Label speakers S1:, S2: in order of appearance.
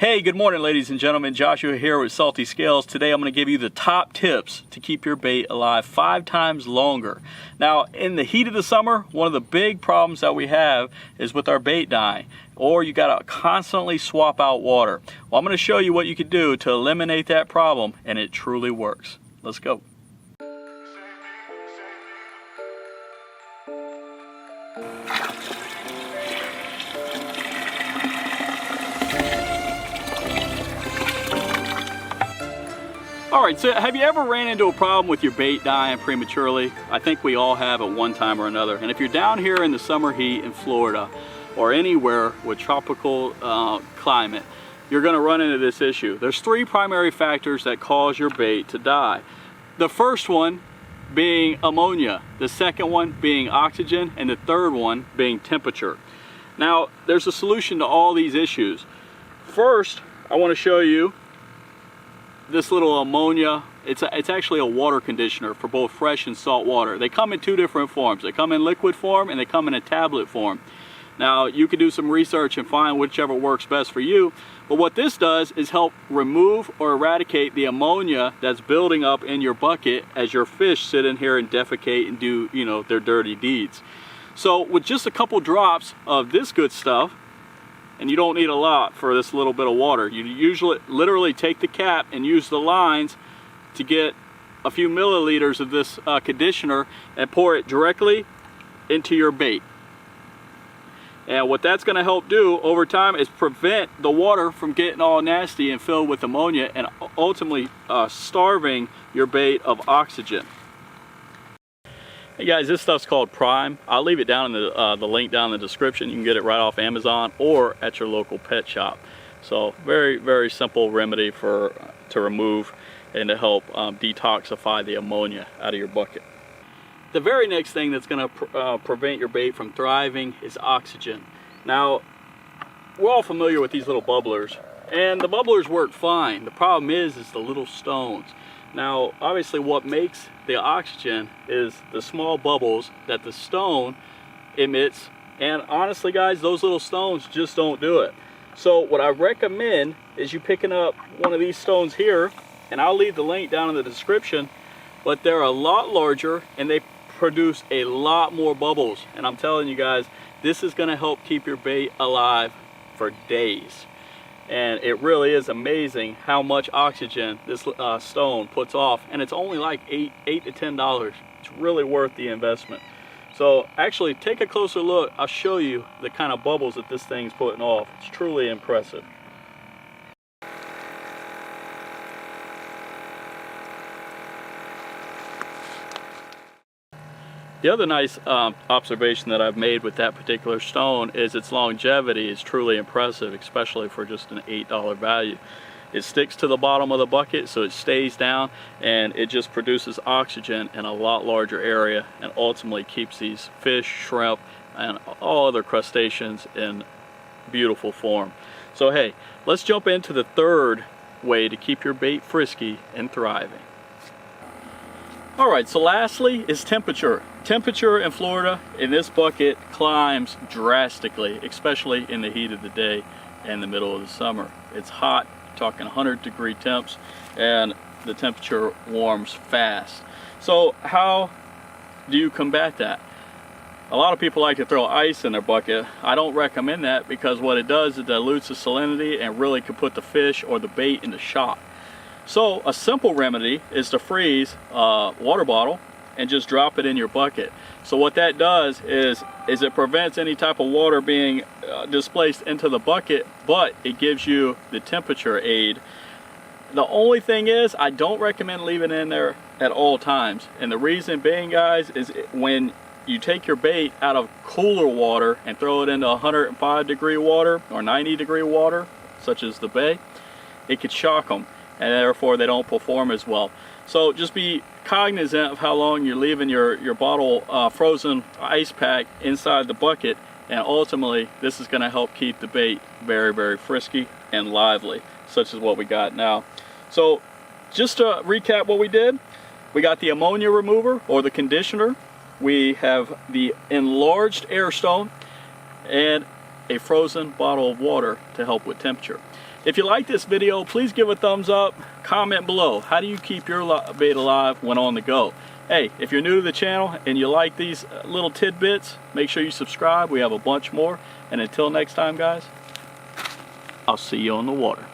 S1: Hey, good morning ladies and gentlemen. Joshua here with Salty Scales. Today I'm going to give you the top tips to keep your bait alive 5 times longer. Now, in the heat of the summer, one of the big problems that we have is with our bait dying, or you got to constantly swap out water. Well, I'm going to show you what you can do to eliminate that problem, and it truly works. Let's go. Alright, so have you ever ran into a problem with your bait dying prematurely? I think we all have at one time or another. And if you're down here in the summer heat in Florida or anywhere with tropical climate, you're going to run into this issue. There's 3 primary factors that cause your bait to die. The first one being ammonia, the second one being oxygen, and the third one being temperature. Now, there's a solution to all these issues. First, I want to show you this little ammonia. It's actually a water conditioner for both fresh and salt water. They come in 2 different forms. They come in liquid form and they come in a tablet form. Now, you can do some research and find whichever works best for you, but what this does is help remove or eradicate the ammonia that's building up in your bucket as your fish sit in here and defecate and do, you know, their dirty deeds. So with just a couple drops of this good stuff, and you don't need a lot for this little bit of water. You usually literally take the cap and use the lines to get a few milliliters of this conditioner and pour it directly into your bait. And what that's going to help do over time is prevent the water from getting all nasty and filled with ammonia and ultimately starving your bait of oxygen. Hey guys, this stuff's called Prime. I'll leave it down in the link down in the description. You can get it right off Amazon or at your local pet shop. So very, very simple remedy to remove and to help detoxify the ammonia out of your bucket. The very next thing that's going to prevent your bait from thriving is oxygen. Now, we're all familiar with these little bubblers, and the bubblers work fine. The problem is the little stones. Now, obviously what makes the oxygen is the small bubbles that the stone emits, and honestly guys, those little stones just don't do it. So what I recommend is you picking up one of these stones here, and I'll leave the link down in the description, but they're a lot larger and they produce a lot more bubbles. And I'm telling you guys, this is going to help keep your bait alive for days. And it really is amazing how much oxygen this stone puts off, and it's only like $8 to $10. It's really worth the investment. So actually take a closer look. I'll show you the kind of bubbles that this thing's putting off. It's truly impressive. The other nice observation that I've made with that particular stone is its longevity is truly impressive, especially for just an $8 value. It sticks to the bottom of the bucket, so it stays down, and it just produces oxygen in a lot larger area and ultimately keeps these fish, shrimp, and all other crustaceans in beautiful form. So hey, let's jump into the third way to keep your bait frisky and thriving. Alright, so lastly is temperature. Temperature in Florida in this bucket climbs drastically, especially in the heat of the day and the middle of the summer. It's hot, talking 100-degree temps, and the temperature warms fast. So how do you combat that? A lot of people like to throw ice in their bucket. I don't recommend that because what it does is it dilutes the salinity and really can put the fish or the bait into shock. So a simple remedy is to freeze a water bottle and just drop it in your bucket. So what that does is it prevents any type of water being displaced into the bucket, but it gives you the temperature aid. The only thing is I don't recommend leaving it in there at all times. And the reason being, guys, is when you take your bait out of cooler water and throw it into 105-degree water or 90-degree water, such as the bay, it could shock them, and therefore they don't perform as well. So just be cognizant of how long you're leaving your bottle frozen ice pack inside the bucket, and ultimately this is going to help keep the bait very, very frisky and lively, such as what we got now. So just to recap what we did, we got the ammonia remover or the conditioner, we have the enlarged air stone, and a frozen bottle of water to help with temperature. If you like this video, please give a thumbs up, comment below. How do you keep your bait alive when on the go? Hey, if you're new to the channel and you like these little tidbits, make sure you subscribe. We have a bunch more. And until next time, guys, I'll see you on the water.